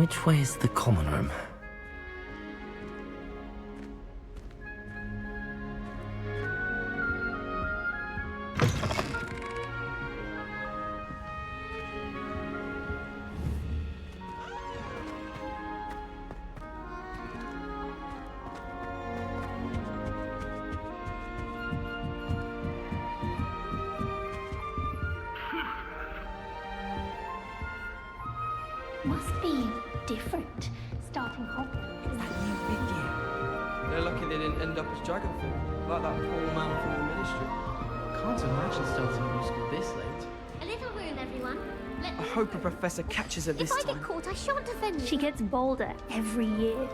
Which way is the common room? Must be different, starting Hogwarts. Is that new video? They're lucky they didn't end up as Dragonford, like that poor man from the Ministry. Can't imagine starting a new school this late. A little room, everyone. I hope a professor catches her this If I time. get caught, I shan't offend you. She gets bolder every year.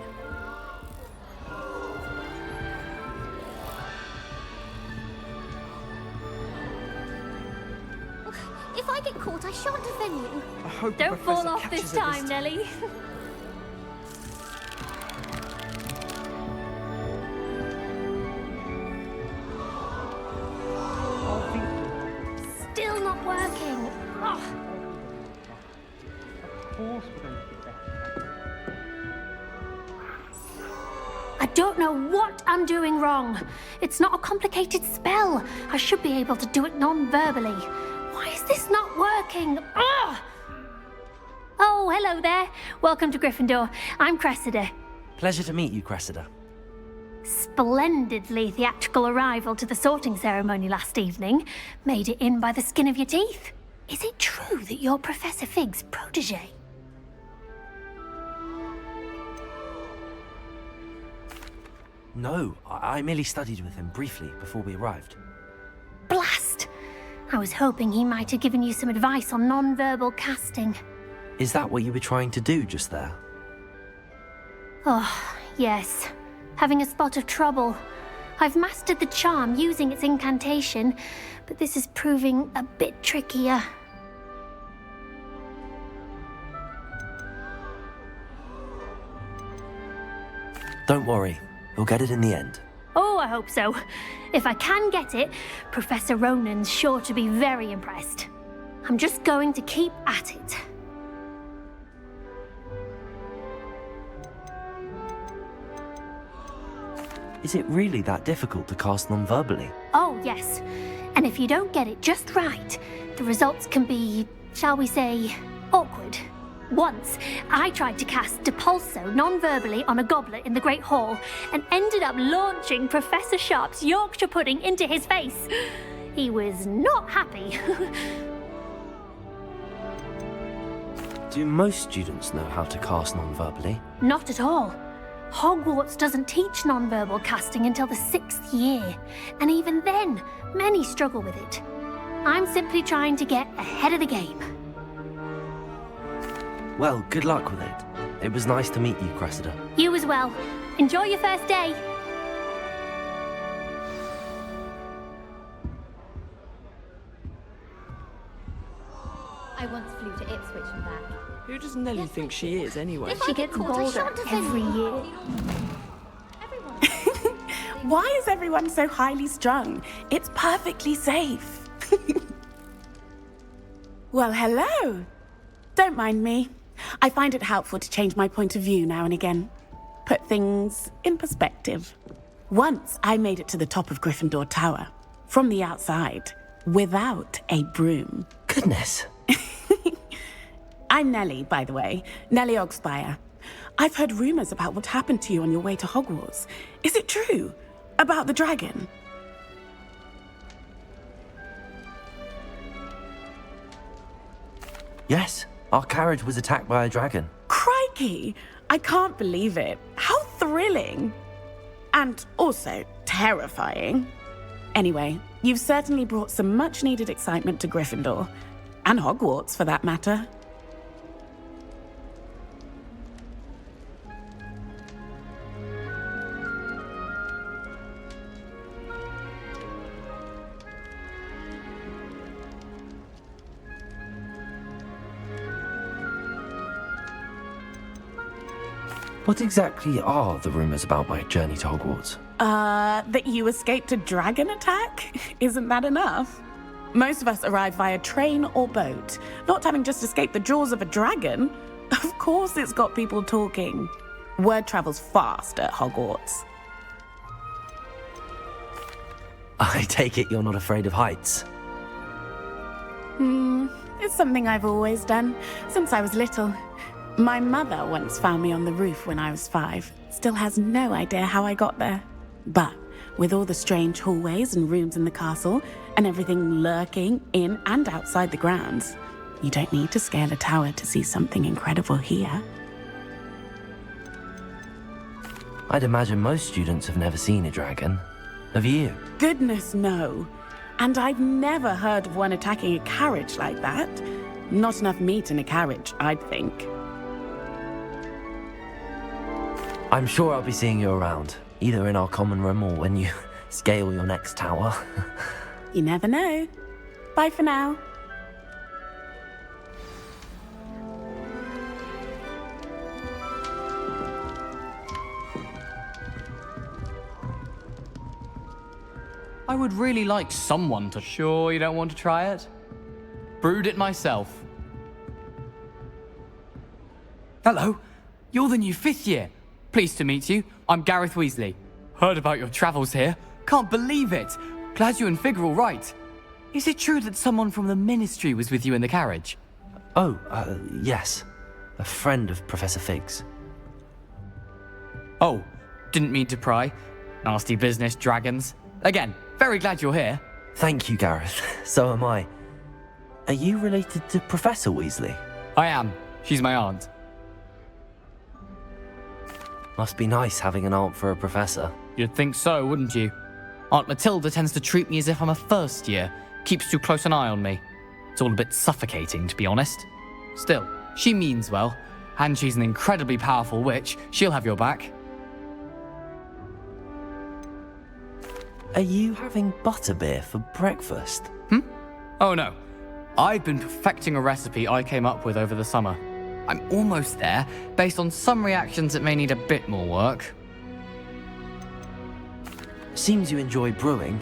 If I get caught, I shan't offend you. I hope a Don't professor fall off catches this her time, Nellie. Still not working. Ugh. I don't know what I'm doing wrong. It's not a complicated spell. I should be able to do it non-verbally. Why is this not working? Ugh! Oh, hello there. Welcome to Gryffindor. I'm Cressida. Pleasure to meet you, Cressida. Splendidly theatrical arrival to the sorting ceremony last evening. Made it in by the skin of your teeth. Is it true that you're Professor Fig's protege? No, I merely studied with him briefly before we arrived. Blast! I was hoping he might have given you some advice on non-verbal casting. Is that what you were trying to do just there? Oh, yes. Having a spot of trouble. I've mastered the charm using its incantation, but this is proving a bit trickier. Don't worry, you'll get it in the end. Oh, I hope so. If I can get it, Professor Ronan's sure to be very impressed. I'm just going to keep at it. Is it really that difficult to cast non-verbally? Oh, yes. And if you don't get it just right, the results can be, shall we say, awkward. Once, I tried to cast Depulso non-verbally on a goblet in the Great Hall and ended up launching Professor Sharp's Yorkshire pudding into his face. He was not happy. Do most students know how to cast non-verbally? Not at all. Hogwarts doesn't teach non-verbal casting until the 6th year, and even then, many struggle with it. I'm simply trying to get ahead of the game. Well, good luck with it. It was nice to meet you, Cressida. You as well. Enjoy your first day. I once flew to Ipswich and back. Who does Nellie think she is, anyway? If I She get gets caught, I bolder shan't offend every you. year. Why is everyone so highly strung? It's perfectly safe. Well, hello. Don't mind me. I find it helpful to change my point of view now and again. Put things in perspective. Once I made it to the top of Gryffindor Tower, from the outside, without a broom. Goodness. I'm Nellie, by the way. Nellie Ogspire. I've heard rumors about what happened to you on your way to Hogwarts. Is it true? About the dragon? Yes, our carriage was attacked by a dragon. Crikey! I can't believe it. How thrilling! And also terrifying. Anyway, you've certainly brought some much-needed excitement to Gryffindor. And Hogwarts, for that matter. What exactly are the rumors about my journey to Hogwarts? That you escaped a dragon attack? Isn't that enough? Most of us arrive via train or boat. Not having just escaped the jaws of a dragon, Of course it's got people talking. Word travels fast at Hogwarts. I take it you're not afraid of heights. It's something I've always done, since I was little. My mother once found me on the roof when I was 5. Still has no idea how I got there. But with all the strange hallways and rooms in the castle, and everything lurking in and outside the grounds, you don't need to scale a tower to see something incredible here. I'd imagine most students have never seen a dragon. Have you? Goodness, no. And I've never heard of one attacking a carriage like that. Not enough meat in a carriage, I'd think. I'm sure I'll be seeing you around, either in our common room or when you scale your next tower. You never know. Bye for now. I would really like someone to... Sure you don't want to try it? Brewed it myself. Hello, you're the new 5th year. Pleased to meet you. I'm Gareth Weasley. Heard about your travels here. Can't believe it. Glad you and Fig are all right. Is it true that someone from the Ministry was with you in the carriage? Oh, yes. A friend of Professor Fig's. Oh, didn't mean to pry. Nasty business, dragons. Again, very glad you're here. Thank you, Gareth. So am I. Are you related to Professor Weasley? I am. She's my aunt. Must be nice having an aunt for a professor. You'd think so, wouldn't you? Aunt Matilda tends to treat me as if I'm a first year. Keeps too close an eye on me. It's all a bit suffocating, to be honest. Still, she means well. And she's an incredibly powerful witch. She'll have your back. Are you having butterbeer for breakfast? Oh no. I've been perfecting a recipe I came up with over the summer. I'm almost there, based on some reactions that may need a bit more work. Seems you enjoy brewing.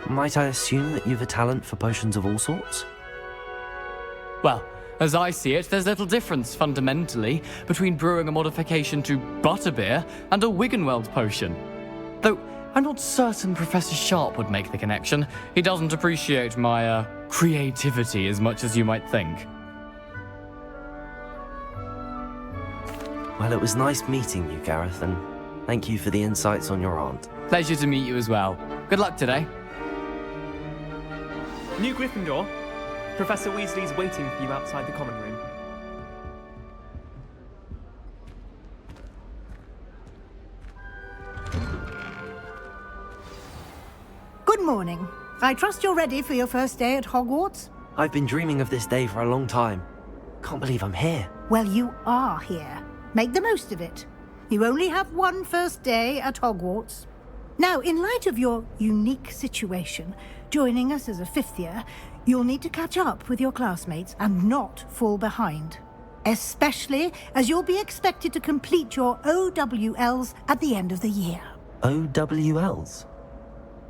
Might I assume that you've a talent for potions of all sorts? Well, as I see it, there's little difference, fundamentally, between brewing a modification to butterbeer and a Wiggenweld potion. Though, I'm not certain Professor Sharp would make the connection. He doesn't appreciate my, creativity as much as you might think. Well, it was nice meeting you, Gareth, and thank you for the insights on your aunt. Pleasure to meet you as well. Good luck today. New Gryffindor. Professor Weasley's waiting for you outside the common room. Good morning. I trust you're ready for your first day at Hogwarts? I've been dreaming of this day for a long time. Can't believe I'm here. Well, you are here. Make the most of it. You only have one first day at Hogwarts. Now, in light of your unique situation, joining us as a 5th year, you'll need to catch up with your classmates and not fall behind. Especially as you'll be expected to complete your OWLs at the end of the year. OWLs?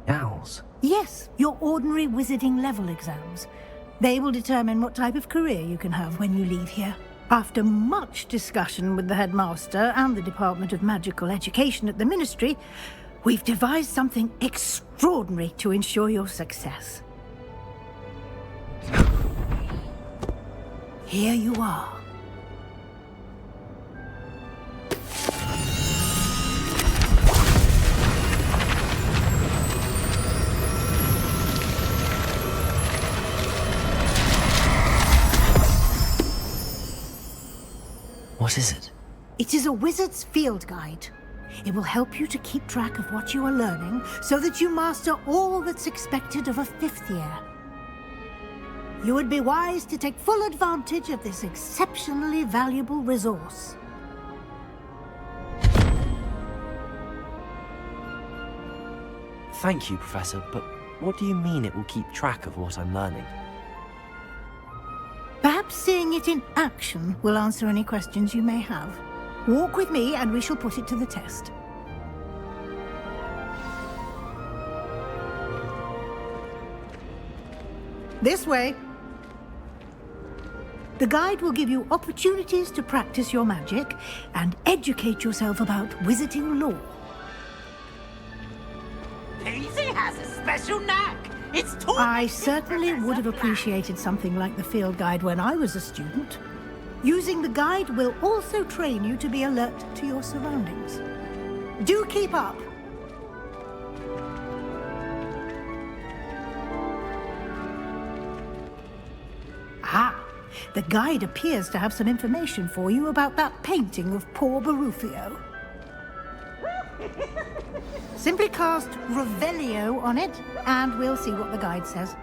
Owls? Yes, your ordinary wizarding level exams. They will determine what type of career you can have when you leave here. After much discussion with the headmaster and the Department of Magical Education at the Ministry, we've devised something extraordinary to ensure your success. Here you are. What is it? It is a wizard's field guide. It will help you to keep track of what you are learning so that you master all that's expected of a 5th year. You would be wise to take full advantage of this exceptionally valuable resource. Thank you, Professor, but what do you mean it will keep track of what I'm learning? Perhaps seeing it in action will answer any questions you may have. Walk with me and we shall put it to the test. This way. The guide will give you opportunities to practice your magic and educate yourself about wizarding lore. Daisy has a special knack. It's taught I certainly would have appreciated something like the field guide when I was a student. Using the guide will also train you to be alert to your surroundings. Do keep up! Ah, the guide appears to have some information for you about that painting of poor Barufio. Simply cast Revelio on it, and we'll see what the guide says.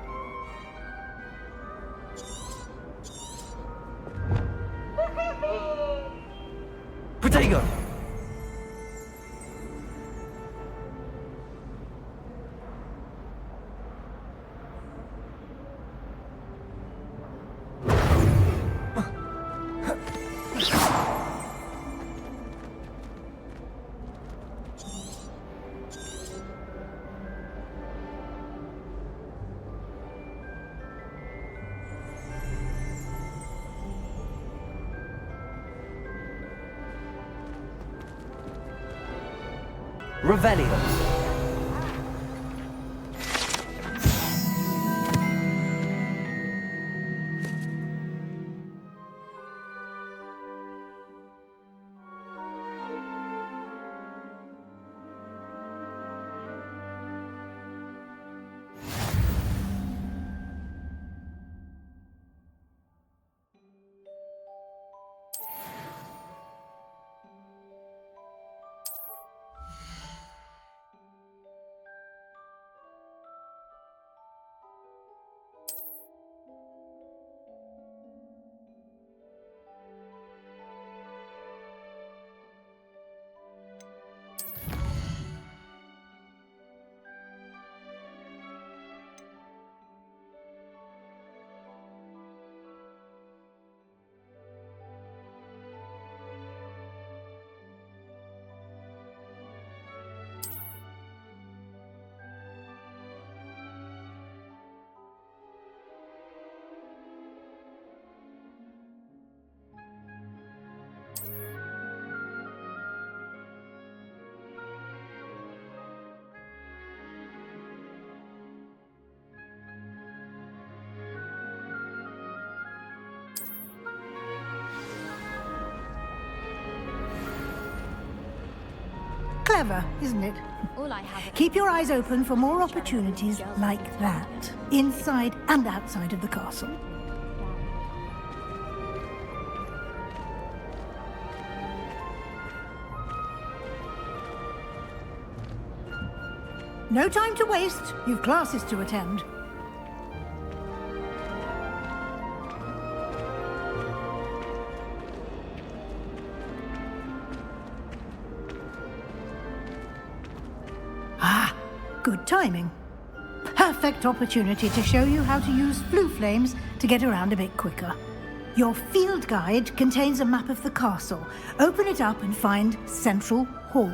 Protego! Revelio. Clever, isn't it? All I have. Keep your eyes open for more opportunities like that, inside and outside of the castle. No time to waste. You've classes to attend. Ah, good timing. Perfect opportunity to show you how to use flue flames to get around a bit quicker. Your field guide contains a map of the castle. Open it up and find Central Hall.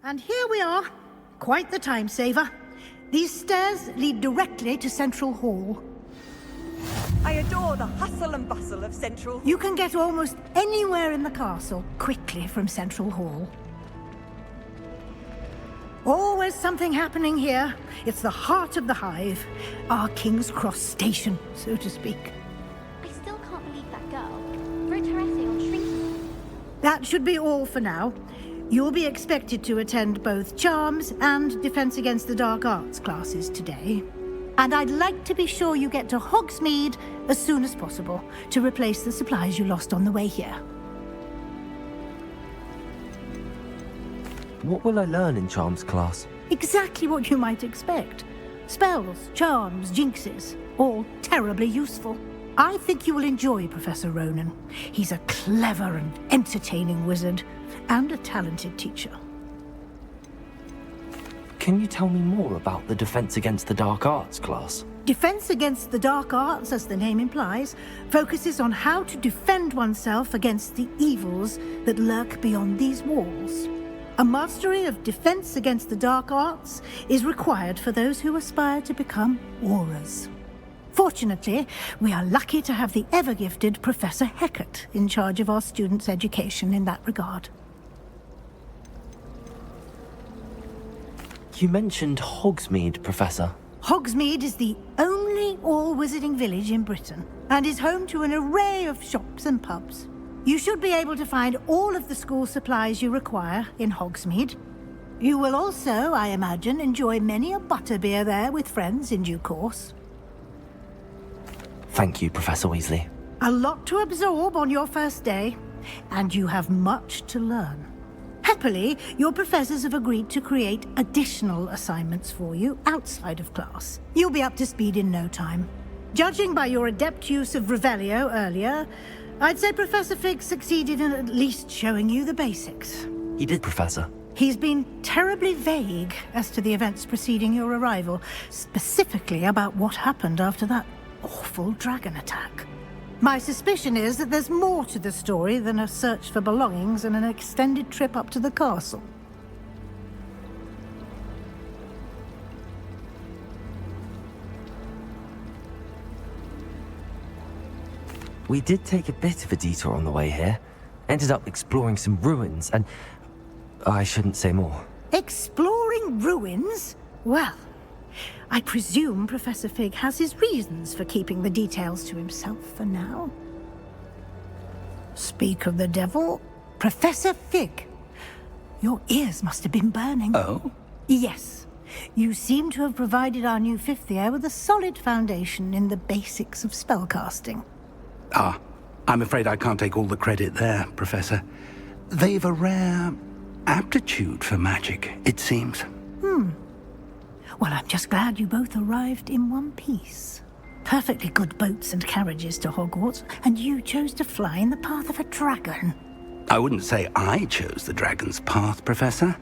And here we are. Quite the time saver. These stairs lead directly to Central Hall. I adore the hustle and bustle of Central. You can get almost anywhere in the castle quickly from Central Hall. Always something happening here. It's the heart of the hive. Our King's Cross station, so to speak. I still can't believe that girl wrote her essay on shrinking. That should be all for now. You'll be expected to attend both Charms and Defense Against the Dark Arts classes today. And I'd like to be sure you get to Hogsmeade as soon as possible to replace the supplies you lost on the way here. What will I learn in Charms class? Exactly what you might expect. Spells, charms, jinxes, all terribly useful. I think you will enjoy Professor Ronan. He's a clever and entertaining wizard, and a talented teacher. Can you tell me more about the Defense Against the Dark Arts class? Defense Against the Dark Arts, as the name implies, focuses on how to defend oneself against the evils that lurk beyond these walls. A mastery of Defense Against the Dark Arts is required for those who aspire to become Aurors. Fortunately, we are lucky to have the ever-gifted Professor Hecat in charge of our students' education in that regard. You mentioned Hogsmeade, Professor. Hogsmeade is the only all-wizarding village in Britain, and is home to an array of shops and pubs. You should be able to find all of the school supplies you require in Hogsmeade. You will also, I imagine, enjoy many a butterbeer there with friends in due course. Thank you, Professor Weasley. A lot to absorb on your first day, and you have much to learn. Happily, your professors have agreed to create additional assignments for you outside of class. You'll be up to speed in no time. Judging by your adept use of Revelio earlier, I'd say Professor Fig succeeded in at least showing you the basics. He did, Professor. He's been terribly vague as to the events preceding your arrival, specifically about what happened after that awful dragon attack. My suspicion is that there's more to the story than a search for belongings and an extended trip up to the castle. We did take a bit of a detour on the way here. Ended up exploring some ruins and... I shouldn't say more. Exploring ruins? Well, I presume Professor Fig has his reasons for keeping the details to himself for now. Speak of the devil, Professor Fig. Your ears must have been burning. Oh? Yes. You seem to have provided our new fifth year with a solid foundation in the basics of spellcasting. Ah, I'm afraid I can't take all the credit there, Professor. They've a rare aptitude for magic, it seems. Well, I'm just glad you both arrived in one piece. Perfectly good boats and carriages to Hogwarts, and you chose to fly in the path of a dragon. I wouldn't say I chose the dragon's path, Professor.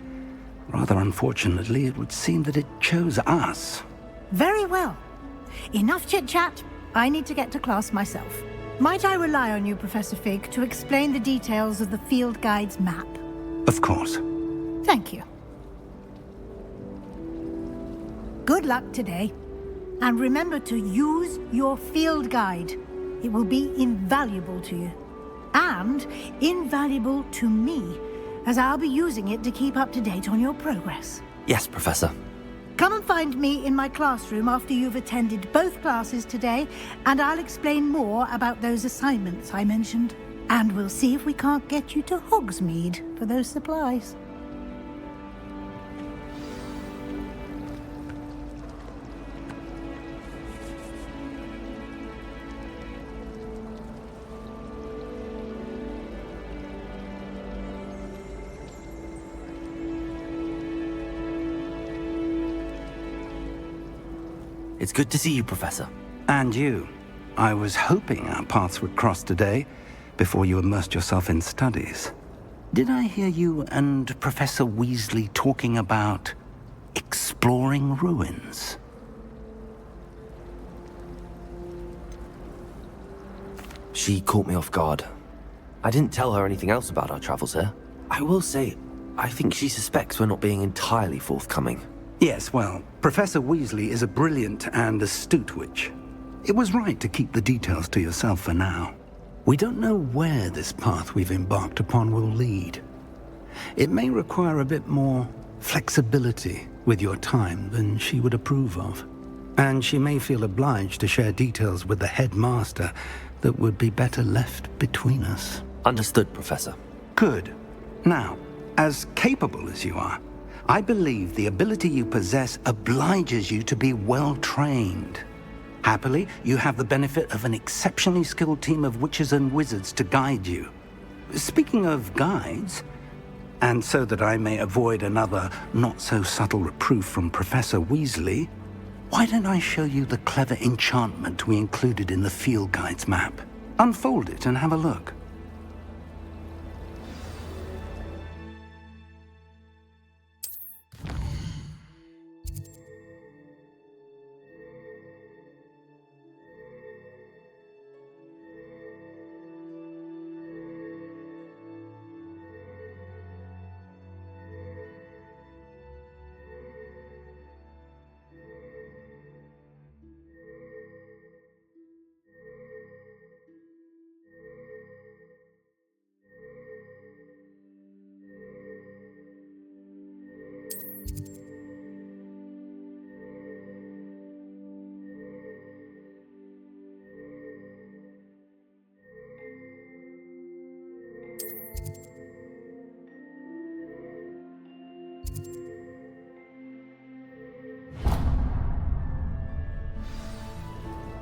Rather unfortunately, it would seem that it chose us. Very well. Enough chit-chat. I need to get to class myself. Might I rely on you, Professor Fig, to explain the details of the field guide's map? Of course. Thank you. Good luck today. And remember to use your field guide. It will be invaluable to you. And invaluable to me, as I'll be using it to keep up to date on your progress. Yes, Professor. Come and find me in my classroom after you've attended both classes today, and I'll explain more about those assignments I mentioned. And we'll see if we can't get you to Hogsmeade for those supplies. It's good to see you, Professor. And you. I was hoping our paths would cross today, before you immersed yourself in studies. Did I hear you and Professor Weasley talking about exploring ruins? She caught me off guard. I didn't tell her anything else about our travels here. I will say, I think she suspects we're not being entirely forthcoming. Yes, well, Professor Weasley is a brilliant and astute witch. It was right to keep the details to yourself for now. We don't know where this path we've embarked upon will lead. It may require a bit more flexibility with your time than she would approve of. And she may feel obliged to share details with the headmaster that would be better left between us. Understood, Professor. Good. Now, as capable as you are, I believe the ability you possess obliges you to be well trained. Happily, you have the benefit of an exceptionally skilled team of witches and wizards to guide you. Speaking of guides, and so that I may avoid another not-so-subtle reproof from Professor Weasley, why don't I show you the clever enchantment we included in the field guide's map? Unfold it and have a look.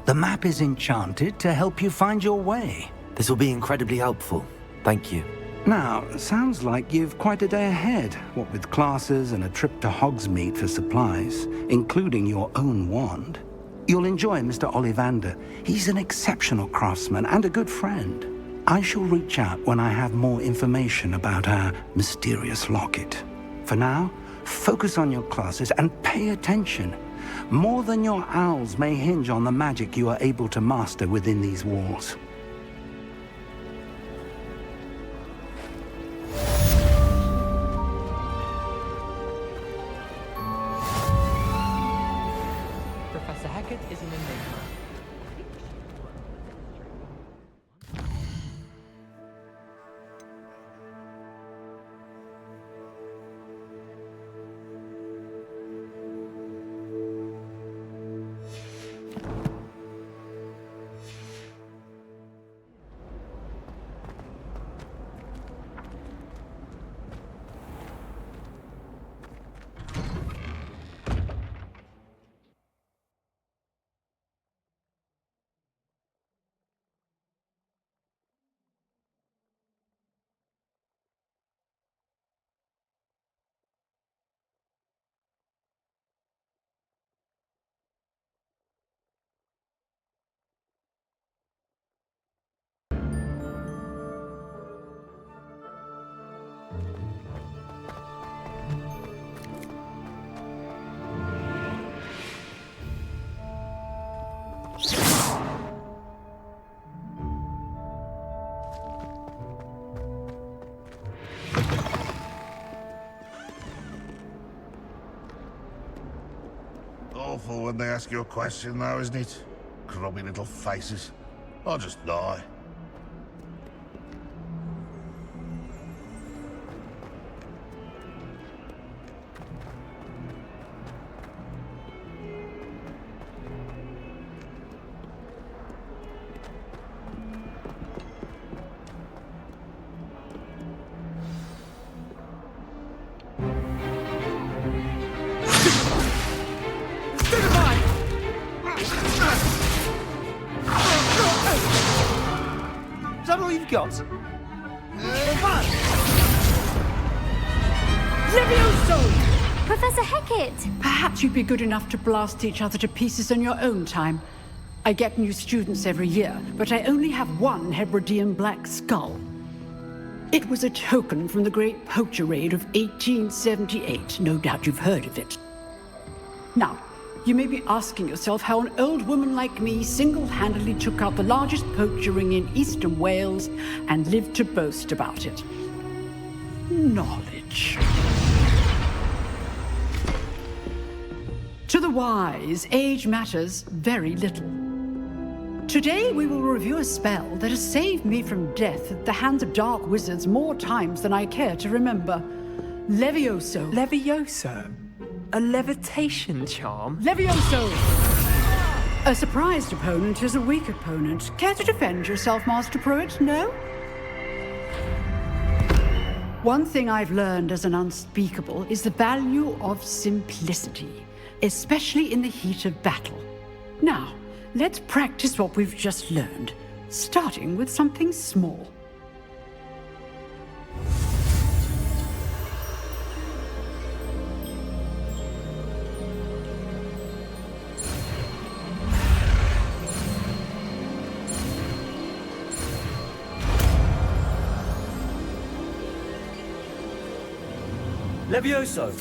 The map is enchanted to help you find your way. This will be incredibly helpful. Thank you. Now, sounds like you've quite a day ahead, what with classes and a trip to Hogsmeade for supplies, including your own wand. You'll enjoy Mr. Ollivander. He's an exceptional craftsman and a good friend. I shall reach out when I have more information about our mysterious locket. For now, focus on your classes and pay attention. More than your owls may hinge on the magic you are able to master within these walls. Professor Hackett is an enigma. Awful when they ask you a question, though, isn't it? Grubby little faces. I'll just die. Is that all you've got? Levioso! Professor Hackett! Perhaps you'd be good enough to blast each other to pieces on your own time. I get new students every year, but I only have one Hebridean black skull. It was a token from the Great Poacher Raid of 1878. No doubt you've heard of it. Now, you may be asking yourself how an old woman like me single-handedly took out the largest poacher ring in eastern Wales and lived to boast about it. knowledge. To the wise, age matters very little. Today we will review a spell that has saved me from death at the hands of dark wizards more times than I care to remember. Levioso. Levioso? A levitation charm? Levioso! A surprised opponent is a weak opponent. Care to defend yourself, Master Pruitt? No? One thing I've learned as an unspeakable is the value of simplicity, especially in the heat of battle. Now, let's practice what we've just learned, starting with something small. Levioso!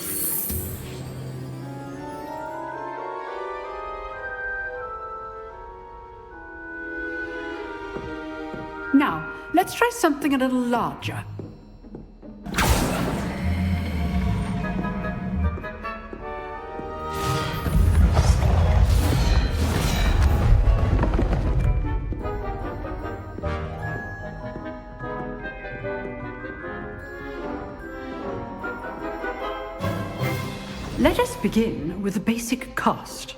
Now, let's try something a little larger. Let us begin with a basic cast.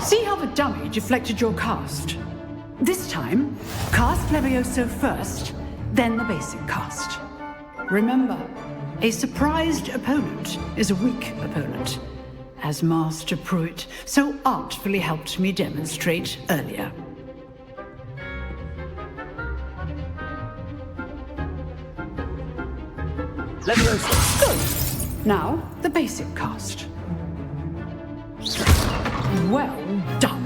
See how the dummy deflected your cast? This time, cast Levioso first, then the basic cast. Remember, a surprised opponent is a weak opponent, as Master Pruitt so artfully helped me demonstrate earlier. Levioso! Good! Now, the basic cast. Well done.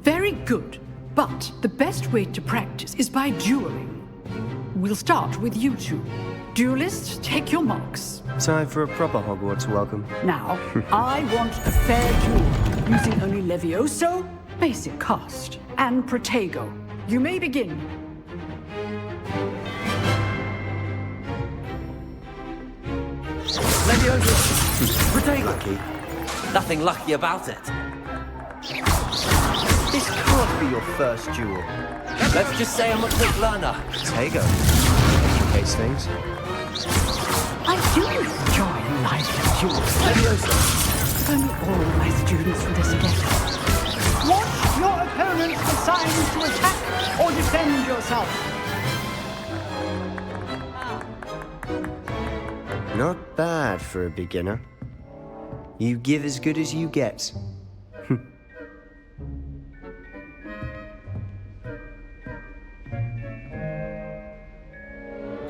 Very good, but the best way to practice is by dueling. We'll start with you two. Duelists, take your marks. Time for a proper Hogwarts welcome. Now, I want a fair duel, using only Levioso, basic cast, and Protego. You may begin. Levioso! Protego! Lucky. Nothing lucky about it. This can't be your first duel. Let's just say I'm a quick learner. Protego. Educates things. I do enjoy lively duels. Levioso! If only all my students were this adept. Watch your opponent decide to attack or defend yourself. Not bad for a beginner. You give as good as you get.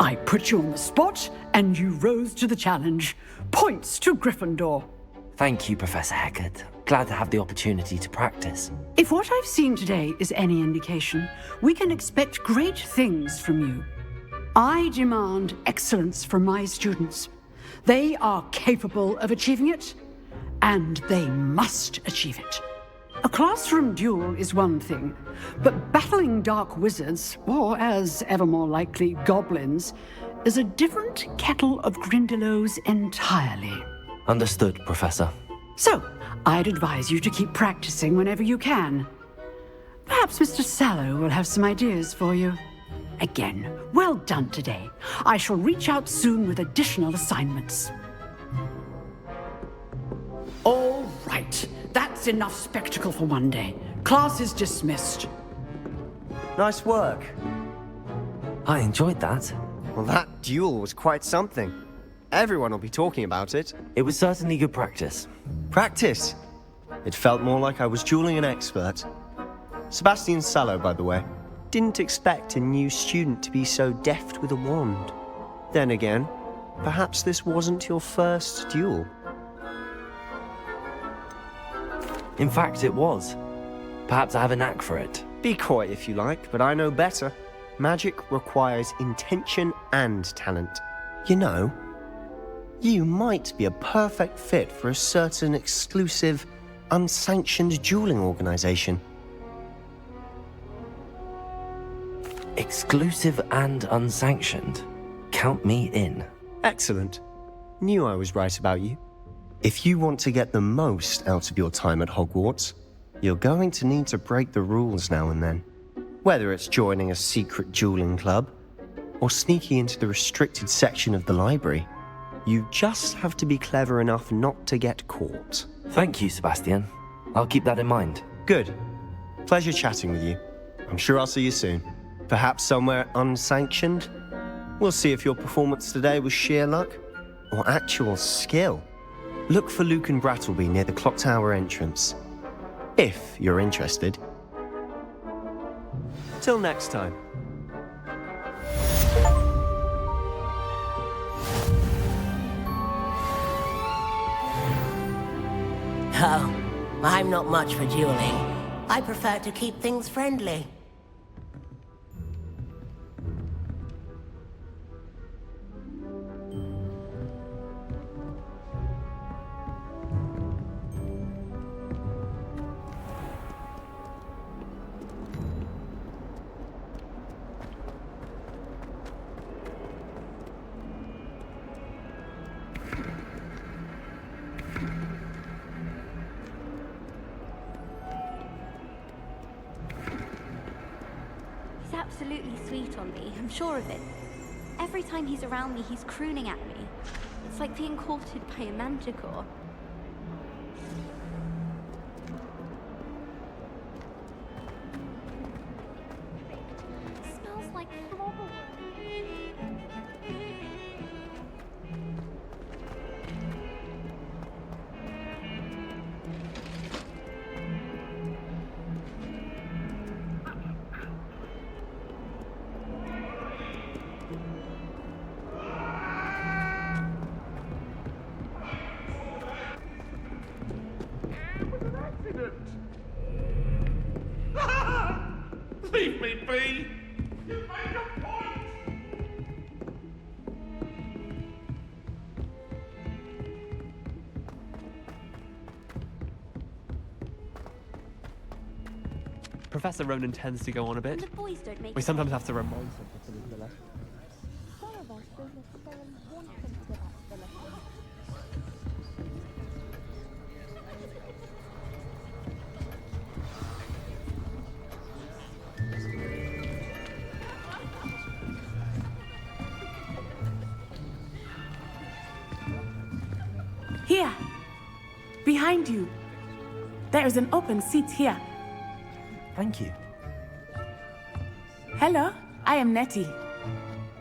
I put you on the spot, and you rose to the challenge. Points to Gryffindor. Thank you, Professor Hecat. Glad to have the opportunity to practice. If what I've seen today is any indication, we can expect great things from you. I demand excellence from my students. They are capable of achieving it, and they must achieve it. A classroom duel is one thing, but battling dark wizards, or as ever more likely, goblins, is a different kettle of Grindylows entirely. Understood, Professor. So, I'd advise you to keep practicing whenever you can. Perhaps Mr. Sallow will have some ideas for you. Again, well done today. I shall reach out soon with additional assignments. All right. That's enough spectacle for one day. Class is dismissed. Nice work. I enjoyed that. Well, that duel was quite something. Everyone will be talking about it. It was certainly good practice. Practice? It felt more like I was dueling an expert. Sebastian Sallow, by the way. Didn't expect a new student to be so deft with a wand. Then again, perhaps this wasn't your first duel. In fact, it was. Perhaps I have a knack for it. Be coy if you like, but I know better. Magic requires intention and talent. You know, You might be a perfect fit for a certain exclusive, unsanctioned dueling organization. Exclusive and unsanctioned. Count me in. Excellent. Knew I was right about you. If you want to get the most out of your time at Hogwarts, you're going to need to break the rules now and then. Whether it's joining a secret dueling club, or sneaking into the restricted section of the library, you just have to be clever enough not to get caught. Thank you, Sebastian. I'll keep that in mind. Good. Pleasure chatting with you. I'm sure I'll see you soon. Perhaps somewhere unsanctioned? We'll see if your performance today was sheer luck or actual skill. Look for Luke and Brattleby near the clock tower entrance, if you're interested. Till next time. Oh, I'm not much for dueling. I prefer to keep things friendly. He's absolutely sweet on me, I'm sure of it. Every time he's around me, he's crooning at me. It's like being courted by a manticore. Smells like flower. Leave me be! You made a point! Professor Ronan tends to go on a bit. The boys don't make We sometimes have to remind him of some of the lessons. Here, behind you. There is an open seat here. Thank you. Hello, I am Nettie.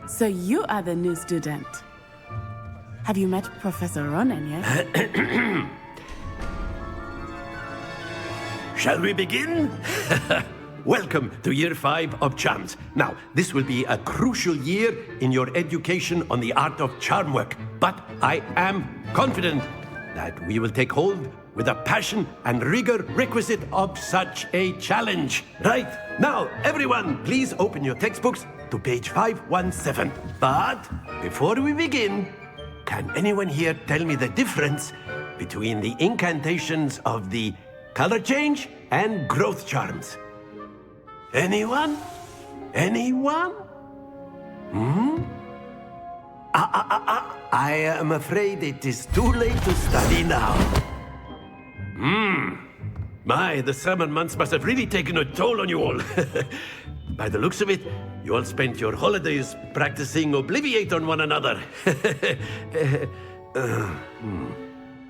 So you are the new student. Have you met Professor Ronan yet? Shall we begin? Welcome to Year 5 of Charms. Now, this will be a crucial year in your education on the art of charm work, but I am confident that we will take hold with the passion and rigor requisite of such a challenge. Right, now, everyone, please open your textbooks to page 517. But before we begin, can anyone here tell me the difference between the incantations of the color change and growth charms? Anyone? Anyone? I am afraid it is too late to study now. My, the summer months must have really taken a toll on you all. By the looks of it, you all spent your holidays practicing Obliviate on one another.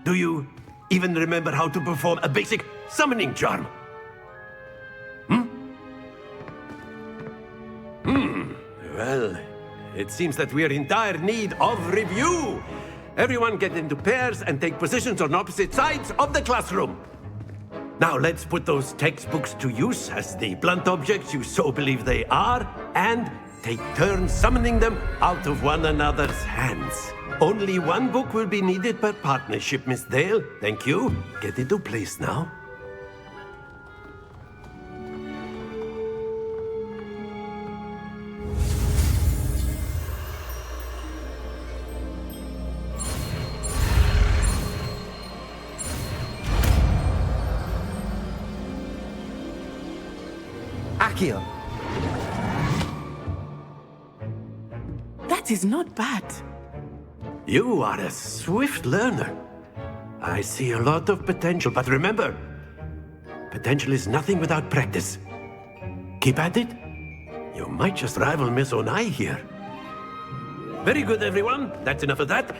Do you even remember how to perform a basic summoning charm? Well, it seems that we are in dire need of review. Everyone get into pairs and take positions on opposite sides of the classroom. Now let's put those textbooks to use as the blunt objects you so believe they are, and take turns summoning them out of one another's hands. Only one book will be needed per partnership, Miss Dale. Thank you. Get into place now. Accio! That is not bad. You are a swift learner. I see a lot of potential, but remember, potential is nothing without practice. Keep at it. You might just rival Miss Onai here. Very good, everyone. That's enough of that.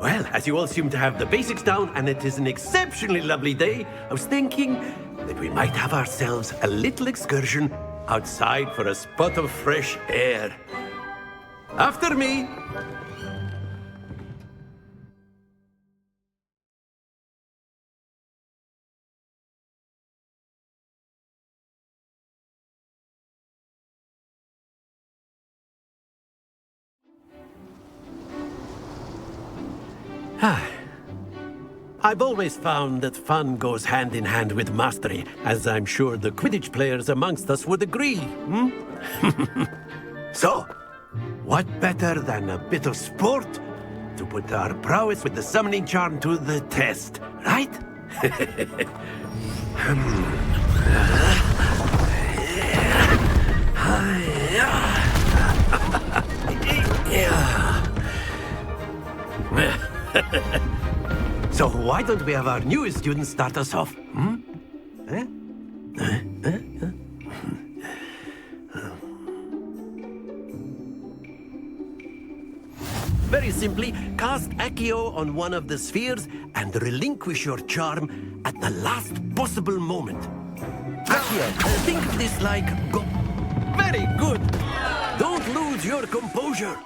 Well, as you all seem to have the basics down, and it is an exceptionally lovely day, I was thinking that we might have ourselves a little excursion outside for a spot of fresh air. After me. I've always found that fun goes hand in hand with mastery, as I'm sure the Quidditch players amongst us would agree. So, what better than a bit of sport to put our prowess with the summoning charm to the test, right? So why don't we have our newest student start us off? Very simply, cast Accio on one of the spheres and relinquish your charm at the last possible moment. Accio, think of this like Very good! Don't lose your composure!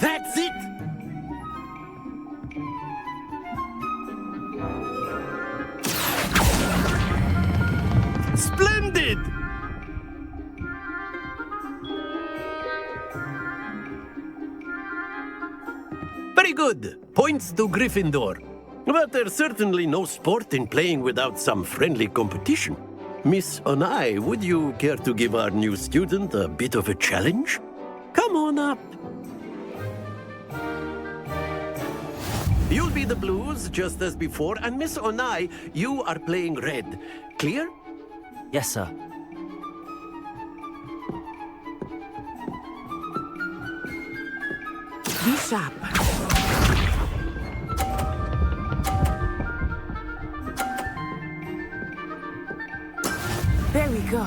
That's it! Splendid! Very good. Points to Gryffindor. But there's certainly no sport in playing without some friendly competition. Miss Onai, would you care to give our new student a bit of a challenge? Come on up. You'll be the blues, just as before, and Miss Onai, you are playing red. Clear? Yes, sir. Be sharp. There we go.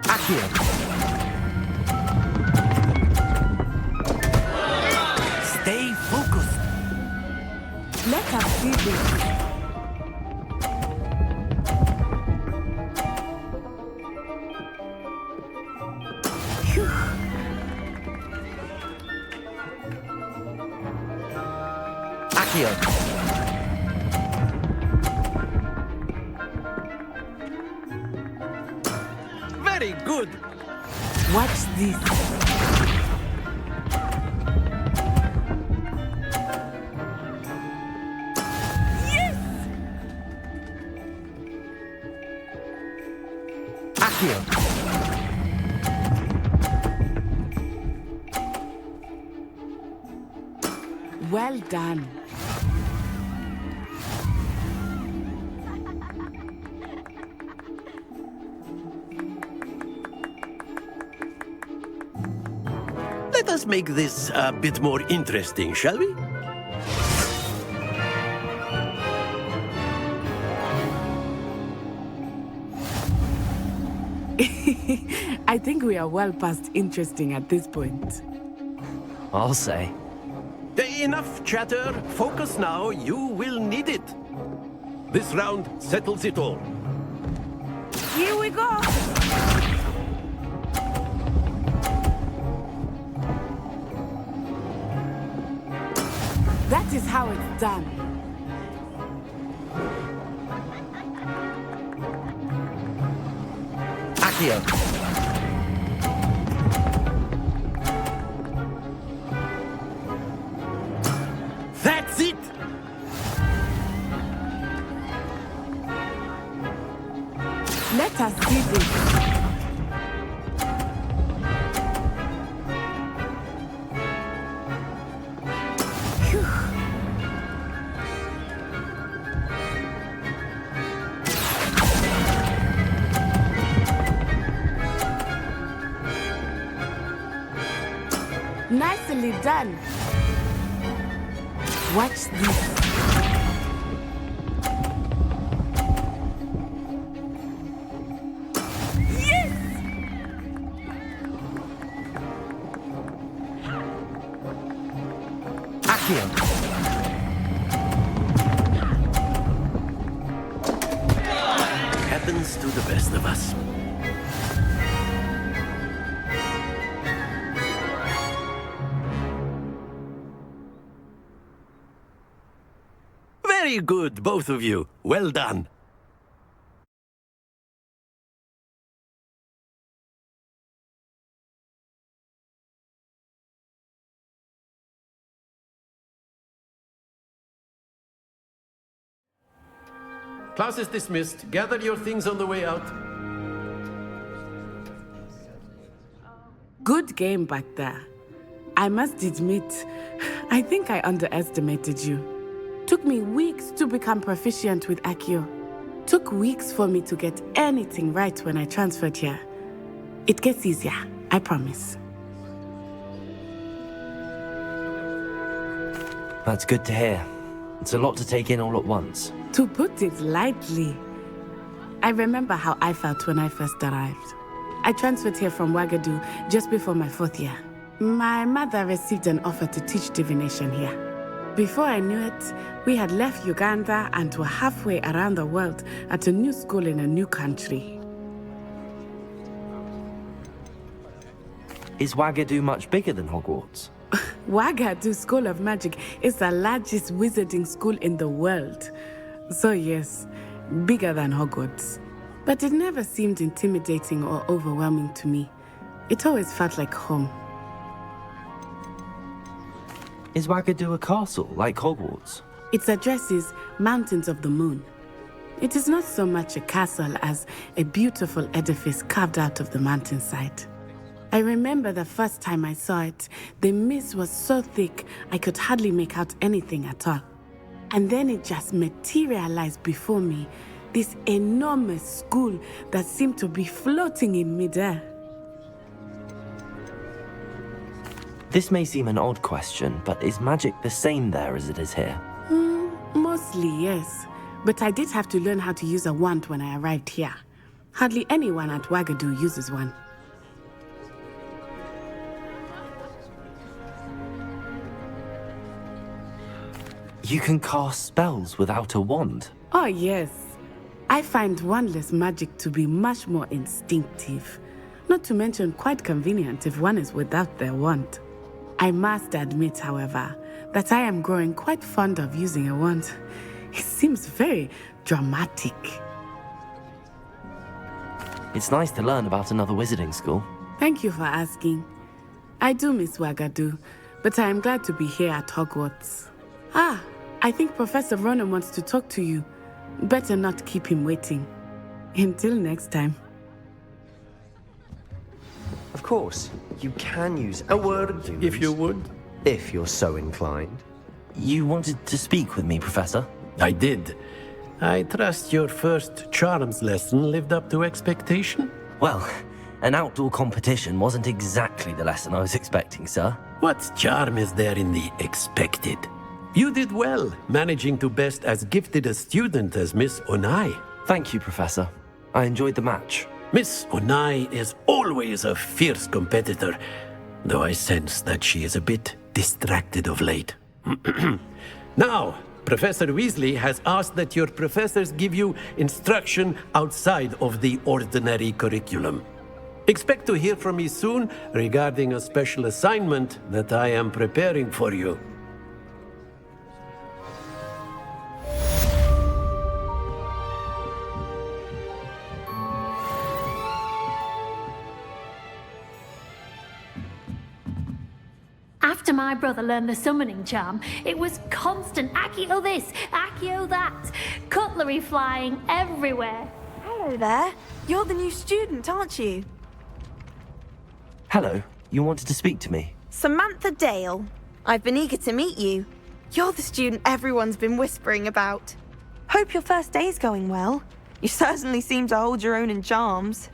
Accio! Stay focused. Let us see this. Accio! Very good. Watch this. Yes! Accio! Well done. Let us make this a bit more interesting, shall we? I think we are well past interesting at this point. I'll say. Enough chatter. Focus now. You will need it. This round settles it all. Here we go! That is how it's done. Accio! That's it! Let us see this. Phew. Nicely done. Watch this. Accio! Happens to the best of us. Very good, both of you. Well done. Class is dismissed. Gather your things on the way out. Good game back there. I must admit, I think I underestimated you. Took me weeks to become proficient with Accio. Took weeks for me to get anything right when I transferred here. It gets easier, I promise. That's good to hear. It's a lot to take in all at once. To put it lightly, I remember how I felt when I first arrived. I transferred here from Ouagadougou just before my 4th year. My mother received an offer to teach divination here. Before I knew it, we had left Uganda and were halfway around the world at a new school in a new country. Is Ouagadougou much bigger than Hogwarts? Ouagadougou School of Magic is the largest wizarding school in the world. So yes, bigger than Hogwarts. But it never seemed intimidating or overwhelming to me. It always felt like home. Is Ouagadougou a castle, like Hogwarts? Its address is Mountains of the Moon. It is not so much a castle as a beautiful edifice carved out of the mountainside. I remember the first time I saw it, the mist was so thick I could hardly make out anything at all. And then it just materialized before me, this enormous school that seemed to be floating in midair. This may seem an odd question, but is magic the same there as it is here? Mostly, yes. But I did have to learn how to use a wand when I arrived here. Hardly anyone at Ouagadougou uses one. You can cast spells without a wand? Oh, yes. I find wandless magic to be much more instinctive. Not to mention quite convenient if one is without their wand. I must admit, however, that I am growing quite fond of using a wand. It seems very dramatic. It's nice to learn about another wizarding school. Thank you for asking. I do miss Ouagadougou, but I am glad to be here at Hogwarts. I think Professor Ronan wants to talk to you. Better not keep him waiting. Until next time. Of course, you can use a word if you would. If you're so inclined. You wanted to speak with me, Professor? I did. I trust your first charms lesson lived up to expectation? Well, an outdoor competition wasn't exactly the lesson I was expecting, sir. What charm is there in the expected? You did well, managing to best as gifted a student as Miss Onai. Thank you, Professor. I enjoyed the match. Miss Onai is always a fierce competitor, though I sense that she is a bit distracted of late. Now, Professor Weasley has asked that your professors give you instruction outside of the ordinary curriculum. Expect to hear from me soon regarding a special assignment that I am preparing for you. After my brother learned the summoning charm, it was constant Accio this, Accio that, cutlery flying everywhere. Hello there. You're the new student, aren't you? Hello, you wanted to speak to me? Samantha Dale. I've been eager to meet you. You're the student everyone's been whispering about. Hope your first day's going well. You certainly seem to hold your own in charms.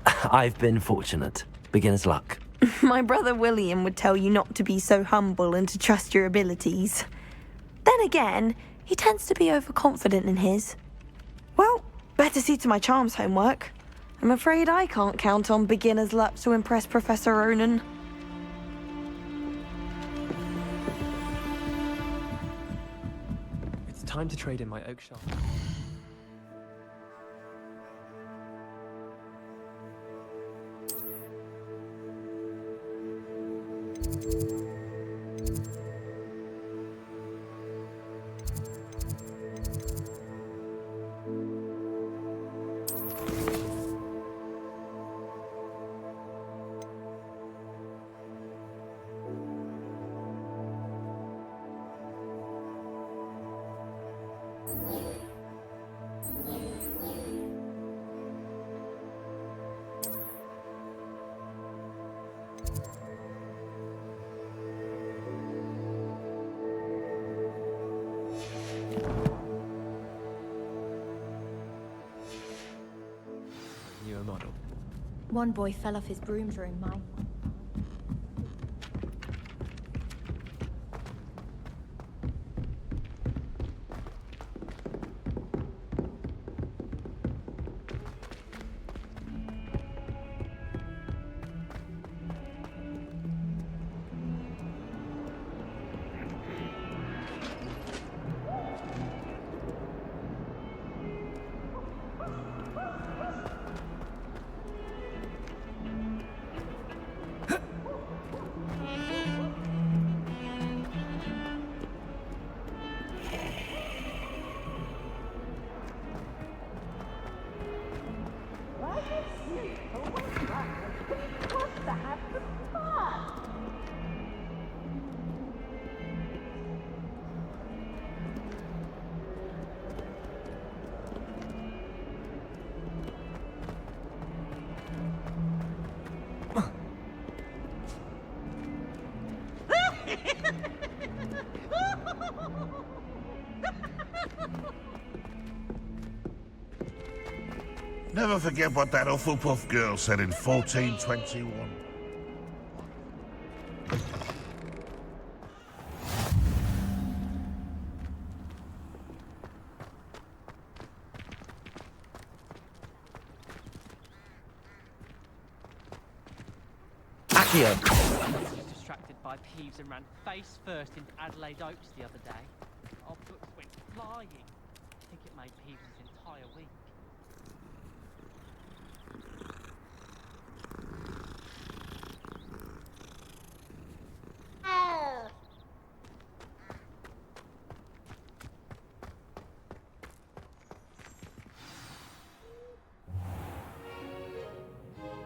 I've been fortunate. beginner's luck. My brother William would tell you not to be so humble and to trust your abilities. Then again, he tends to be overconfident in his. Well, better see to my charms homework. I'm afraid I can't count on beginner's luck to impress Professor Ronan. It's time to trade in my oak shaft. Model. One boy fell off his broom during mine. Never forget what that Hufflepuff girl said in 1421. Accio! Distracted by Peeves and ran face first into Adelaide Oaks the other day. Our books went flying. I think it made Peeves' entire week.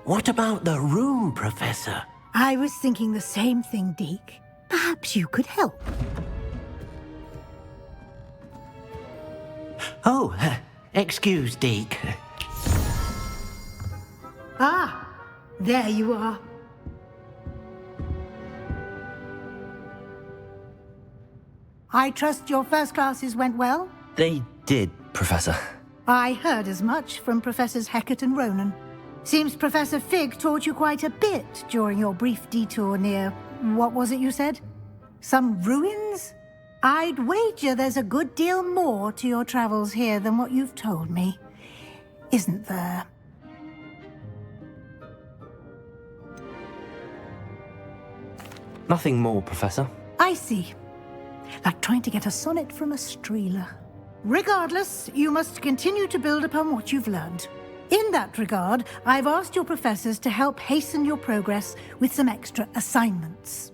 What about the room, Professor? I was thinking the same thing, Deke. Perhaps you could help. Oh, excuse, Deke. Ah, there you are. I trust your first classes went well? They did, Professor. I heard as much from Professors Hecat and Ronan. Seems Professor Fig taught you quite a bit during your brief detour near... what was it you said? Some ruins? I'd wager there's a good deal more to your travels here than what you've told me. Isn't there? Nothing more, Professor. I see. Like trying to get a sonnet from a streeler. Regardless, you must continue to build upon what you've learned. In that regard, I've asked your professors to help hasten your progress with some extra assignments.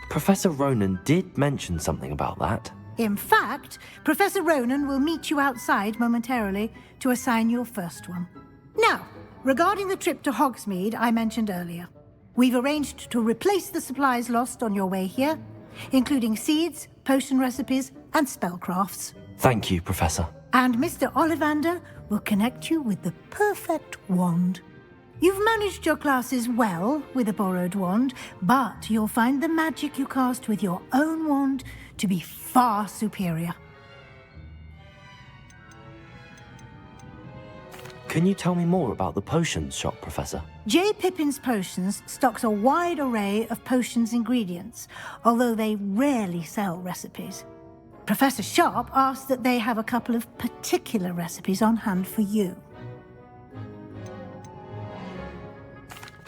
Professor Ronan did mention something about that. In fact, Professor Ronan will meet you outside momentarily to assign your first one. Now, regarding the trip to Hogsmeade I mentioned earlier, we've arranged to replace the supplies lost on your way here, including seeds, potion recipes, and spellcrafts. Thank you, Professor. And Mr. Ollivander will connect you with the perfect wand. You've managed your classes well with a borrowed wand, but you'll find the magic you cast with your own wand to be far superior. Can you tell me more about the potions shop, Professor? J. Pippin's Potions stocks a wide array of potions ingredients, although they rarely sell recipes. Professor Sharp asked that they have a couple of particular recipes on hand for you.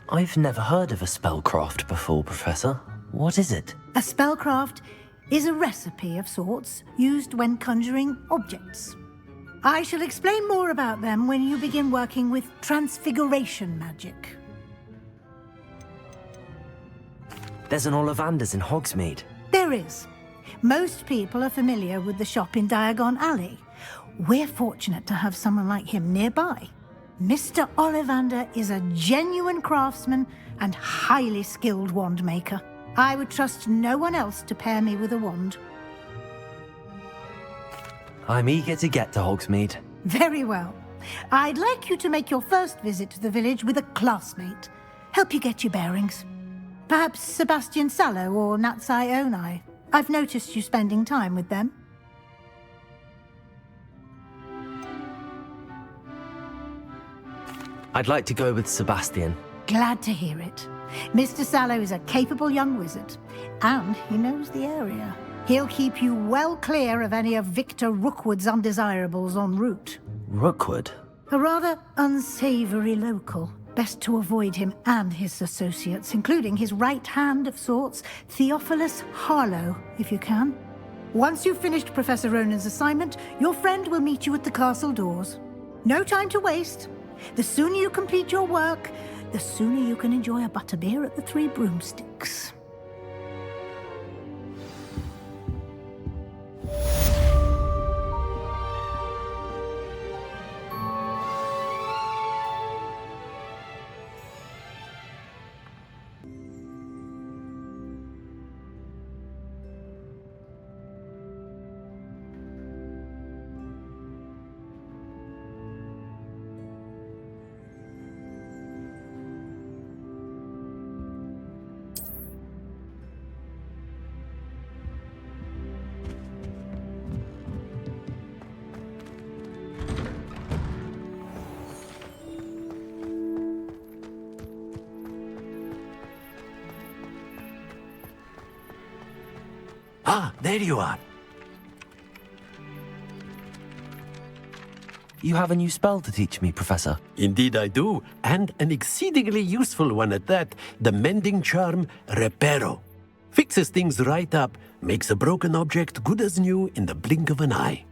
I've never heard of a spellcraft before, Professor. What is it? A spellcraft is a recipe of sorts used when conjuring objects. I shall explain more about them when you begin working with transfiguration magic. There's an Ollivander's in Hogsmeade. There is. Most people are familiar with the shop in Diagon Alley. We're fortunate to have someone like him nearby. Mr. Ollivander is a genuine craftsman and highly skilled wand maker. I would trust no one else to pair me with a wand. I'm eager to get to Hogsmeade. Very well. I'd like you to make your first visit to the village with a classmate. Help you get your bearings. Perhaps Sebastian Sallow or Natsai Onai. I've noticed you spending time with them. I'd like to go with Sebastian. Glad to hear it. Mr. Sallow is a capable young wizard, and he knows the area. He'll keep you well clear of any of Victor Rookwood's undesirables en route. Rookwood? A rather unsavory local. Best to avoid him and his associates, including his right hand of sorts, Theophilus Harlow, if you can. Once you've finished Professor Ronan's assignment, your friend will meet you at the castle doors. No time to waste. The sooner you complete your work, the sooner you can enjoy a butterbeer at the Three Broomsticks. Ah, there you are. You have a new spell to teach me, Professor. Indeed I do, and an exceedingly useful one at that. The mending charm, Reparo. Fixes things right up, makes a broken object good as new in the blink of an eye.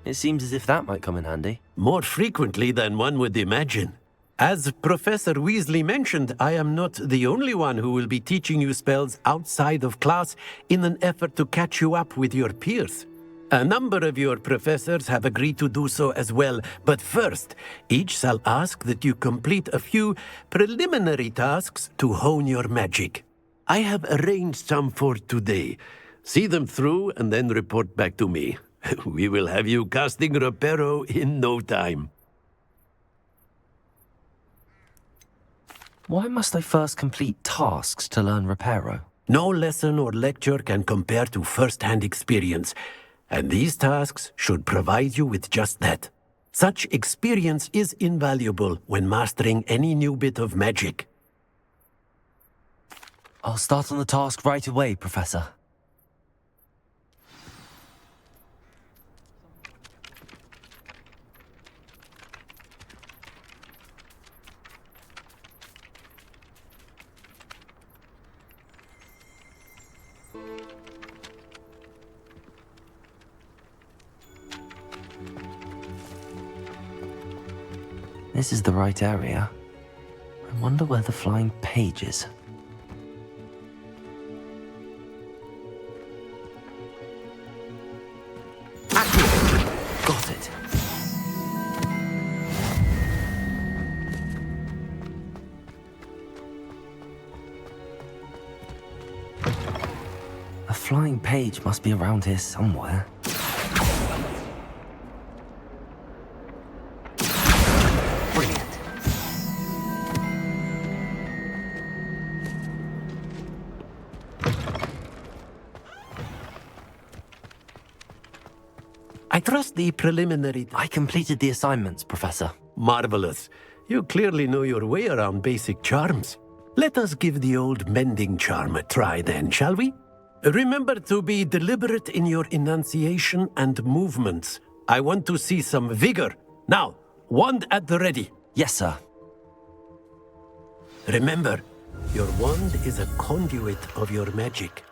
It seems as if that might come in handy. More frequently than one would imagine. As Professor Weasley mentioned, I am not the only one who will be teaching you spells outside of class in an effort to catch you up with your peers. A number of your professors have agreed to do so as well, but first, each shall ask that you complete a few preliminary tasks to hone your magic. I have arranged some for today. See them through and then report back to me. We will have you casting Reparo in no time. Why must I first complete tasks to learn Reparo? No lesson or lecture can compare to first-hand experience, and these tasks should provide you with just that. Such experience is invaluable when mastering any new bit of magic. I'll start on the task right away, Professor. This is the right area. I wonder where the flying page is. Got it. A flying page must be around here somewhere. I trust the preliminary... I completed the assignments, Professor. marvelous. You clearly know your way around basic charms. Let us give the old mending charm a try then, shall we? Remember to be deliberate in your enunciation and movements. I want to see some vigor. Now, wand at the ready. Yes, sir. Remember, your wand is a conduit of your magic.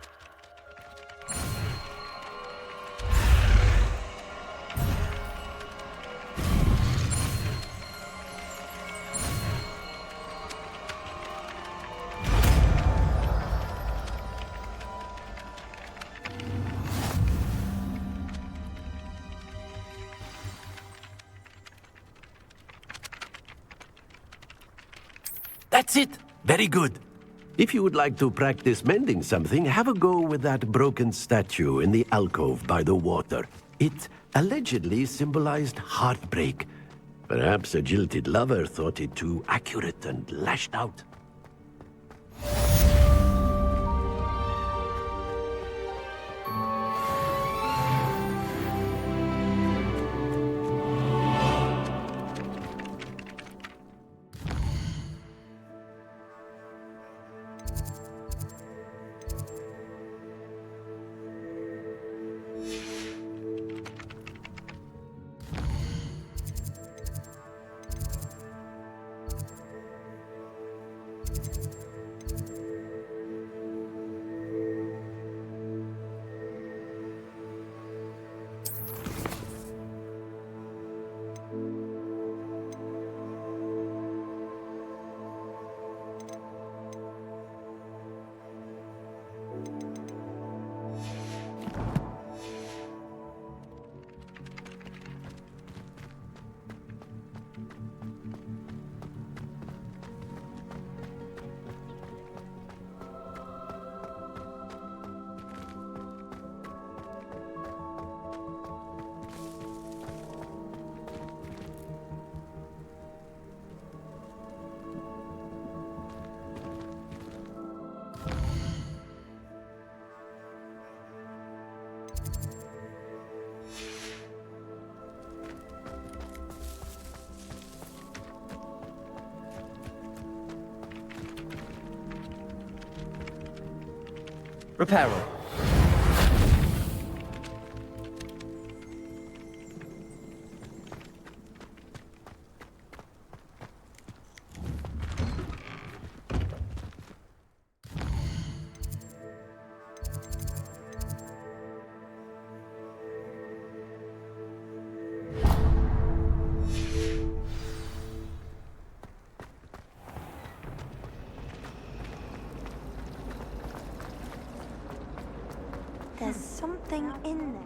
That's it! Very good. If you would like to practice mending something, have a go with that broken statue in the alcove by the water. It allegedly symbolized heartbreak. Perhaps a jilted lover thought it too accurate and lashed out. Reparo. There's something in there.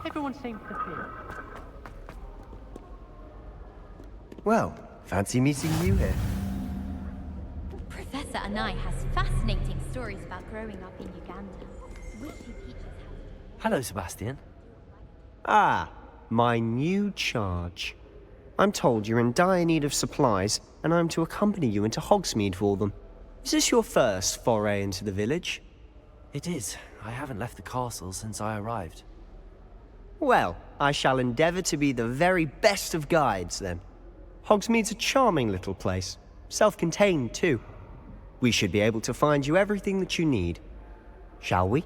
Everyone seems to feel. Well, fancy meeting you here. Professor Anai has fascinating stories about growing up in Uganda. Wish he teaches how. Hello, Sebastian. Ah, my new charge. I'm told you're in dire need of supplies, and I'm to accompany you into Hogsmeade for them. Is this your first foray into the village? It is. I haven't left the castle since I arrived. Well, I shall endeavour to be the very best of guides, then. Hogsmeade's a charming little place. Self-contained, too. We should be able to find you everything that you need. Shall we?